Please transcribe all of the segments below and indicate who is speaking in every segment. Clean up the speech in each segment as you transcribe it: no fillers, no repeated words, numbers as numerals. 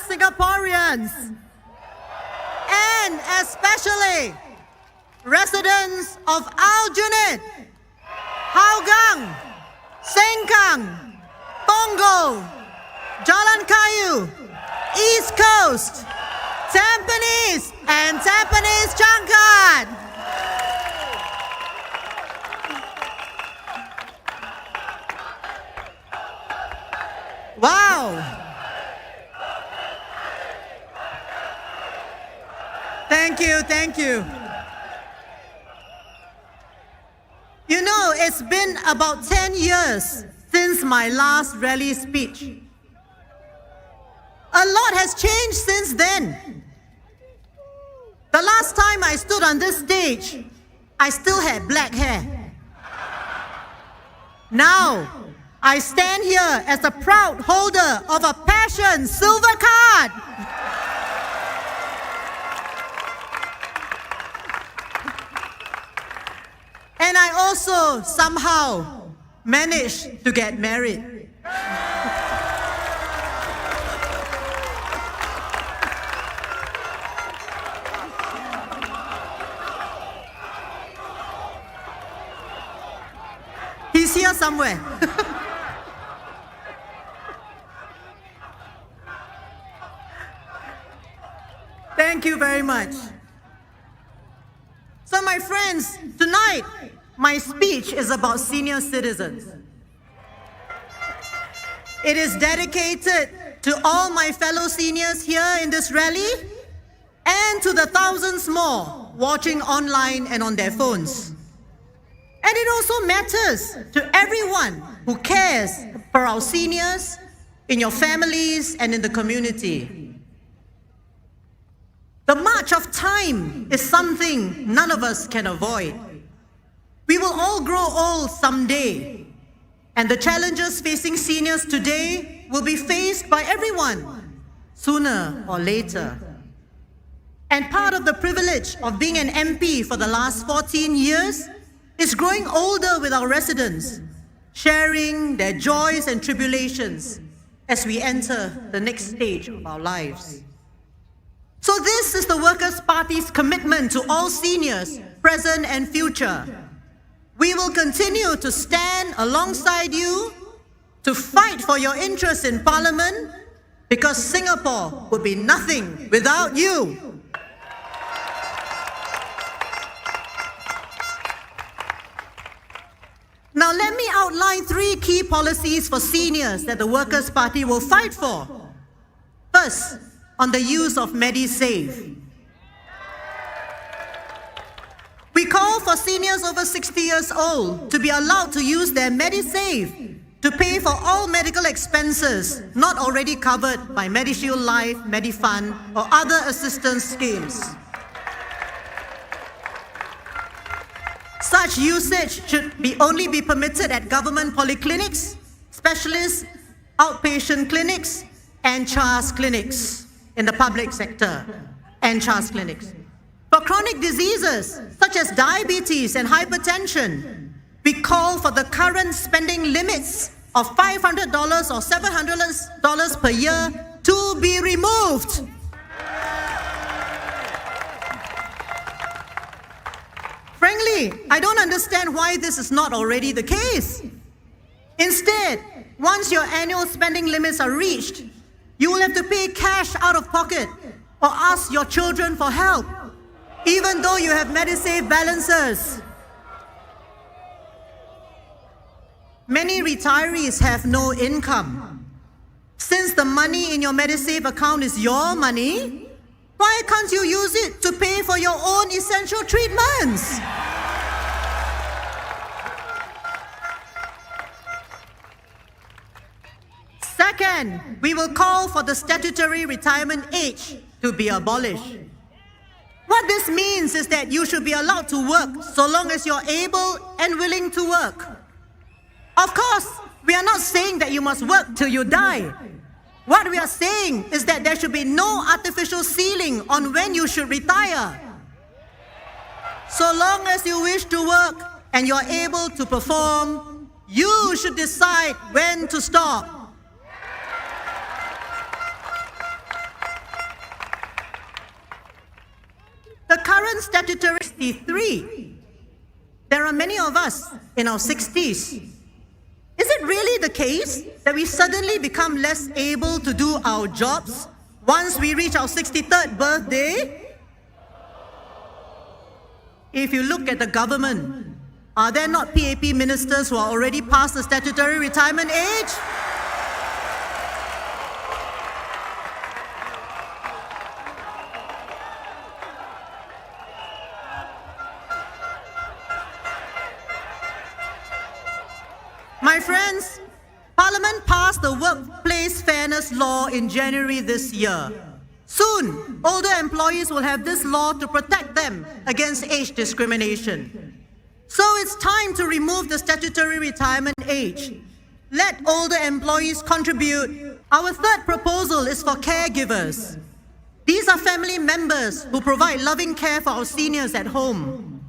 Speaker 1: Singaporeans, and especially residents of Aljunied, Hougang, Sengkang, Punggol, Jalan Kayu, East Coast, Tampines, and Tampines Changkat. Wow. Thank you, thank you. You know, it's been about 10 years since my last rally speech. A lot has changed since then. The last time I stood on this stage, I still had black hair. Now, I stand here as a proud holder of a Passion Silver Card. And I also somehow managed to get married. He's here somewhere. Thank you very much. So my friends, tonight, my speech is about senior citizens. It is dedicated to all my fellow seniors here in this rally and to the thousands more watching online and on their phones. And it also matters to everyone who cares for our seniors in your families and in the community. The march of time is something none of us can avoid. We will all grow old someday, and the challenges facing seniors today will be faced by everyone, sooner or later. And part of the privilege of being an MP for the last 14 years is growing older with our residents, sharing their joys and tribulations as we enter the next stage of our lives. So this is the Workers' Party's commitment to all seniors, present and future. We will continue to stand alongside you to fight for your interests in Parliament, because Singapore would be nothing without you. Now let me outline 3 key policies for seniors that the Workers' Party will fight for. First, on the use of MediSave. We call for seniors over 60 years old to be allowed to use their MediSave to pay for all medical expenses not already covered by MediShield Life, MediFund, or other assistance schemes. Such usage should only be permitted at government polyclinics, specialist outpatient clinics, and CHAS clinics in the public sector, and CHAS clinics. For chronic diseases such as diabetes and hypertension, we call for the current spending limits of $500 or $700 per year to be removed. Frankly, I don't understand why this is not already the case. Instead, once your annual spending limits are reached, you will have to pay cash out of pocket or ask your children for help, even though you have MediSave balances. Many retirees have no income. Since the money in your MediSave account is your money, why can't you use it to pay for your own essential treatments? Second, we will call for the statutory retirement age to be abolished. What this means is that you should be allowed to work so long as you're able and willing to work. Of course, we are not saying that you must work till you die. What we are saying is that there should be no artificial ceiling on when you should retire. So long as you wish to work and you're able to perform, you should decide when to stop. current statutory 63, there are many of us in our 60s. Is it really the case that we suddenly become less able to do our jobs once we reach our 63rd birthday? If you look at the government, are there not PAP ministers who are already past the statutory retirement age? My friends, Parliament passed the Workplace Fairness Law in January this year. Soon, older employees will have this law to protect them against age discrimination. So it's time to remove the statutory retirement age. Let older employees contribute. Our third proposal is for caregivers. These are family members who provide loving care for our seniors at home.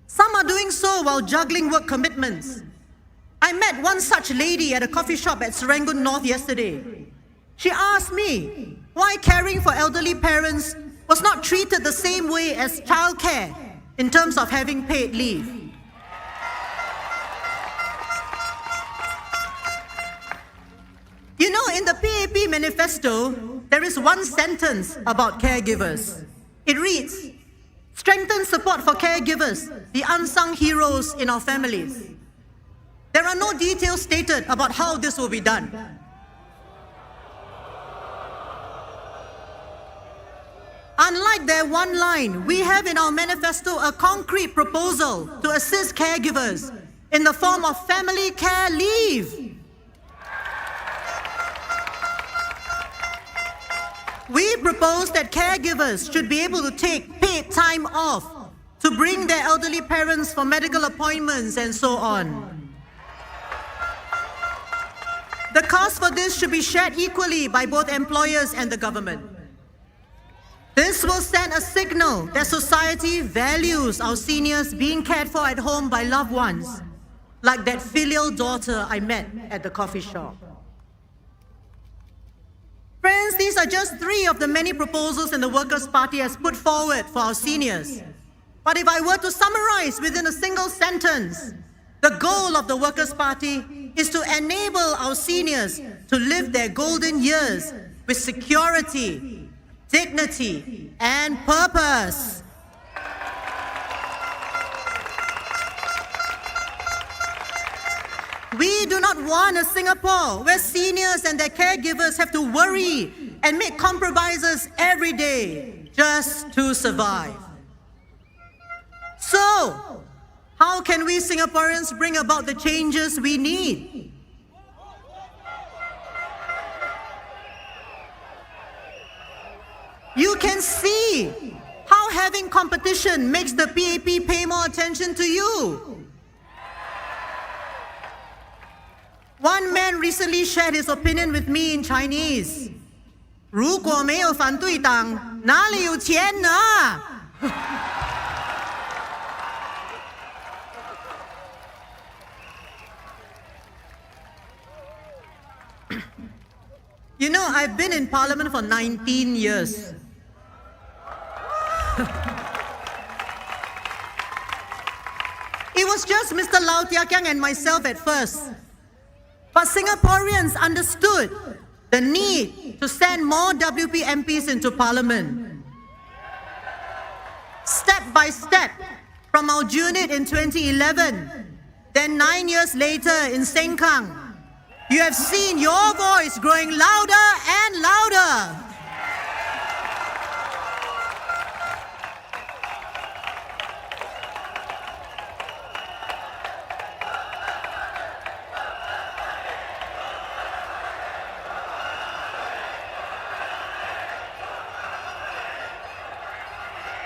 Speaker 1: Some are doing so while juggling work commitments. I met one such lady at a coffee shop at Serangoon North yesterday. She asked me why caring for elderly parents was not treated the same way as childcare in terms of having paid leave. You know, in the PAP manifesto, there is one sentence about caregivers. It reads, "Strengthen support for caregivers, the unsung heroes in our families." There are no details stated about how this will be done. Unlike their one line, we have in our manifesto a concrete proposal to assist caregivers in the form of family care leave. We propose that caregivers should be able to take paid time off to bring their elderly parents for medical appointments and so on. The cost for this should be shared equally by both employers and the government. This will send a signal that society values our seniors being cared for at home by loved ones, like that filial daughter I met at the coffee shop. Friends, these are just three of the many proposals in the Workers' Party has put forward for our seniors. But if I were to summarize within a single sentence, the goal of the Workers' Party is to enable our seniors to live their golden years with security, dignity, and purpose. We do not want a Singapore where seniors and their caregivers have to worry and make compromises every day just to survive. So, how can we Singaporeans bring about the changes we need? You can see how having competition makes the PAP pay more attention to you. One man recently shared his opinion with me in Chinese. 如果没有反对党，哪里有钱拿？ You know, I've been in Parliament for 19 years. It was just Mr. Lau Tia Kiang and myself at first. But Singaporeans understood the need to send more WP MPs into Parliament. Step by step, from Aljunied in 2011, then 9 years later in Sengkang, you have seen your voice growing louder and louder.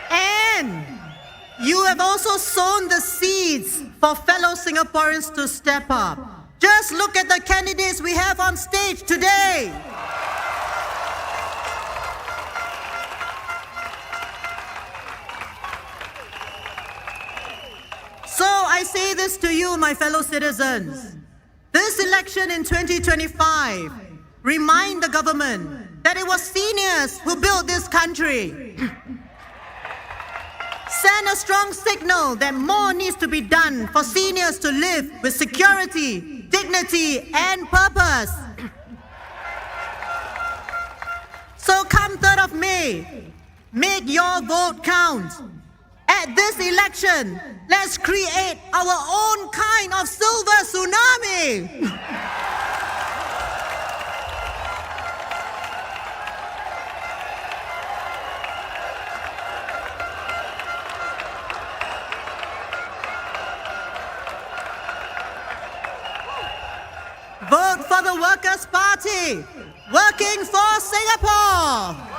Speaker 1: And you have also sown the seeds for fellow Singaporeans to step up. Just look at the candidates we have on stage today. So I say this to you, my fellow citizens. This election in 2025, remind the government that it was seniors who built this country. Send a strong signal that more needs to be done for seniors to live with security, dignity, and purpose. So come 3rd of May, make your vote count. At this election, let's create our own kind of silver tsunami. Vote for the Workers' Party, working for Singapore.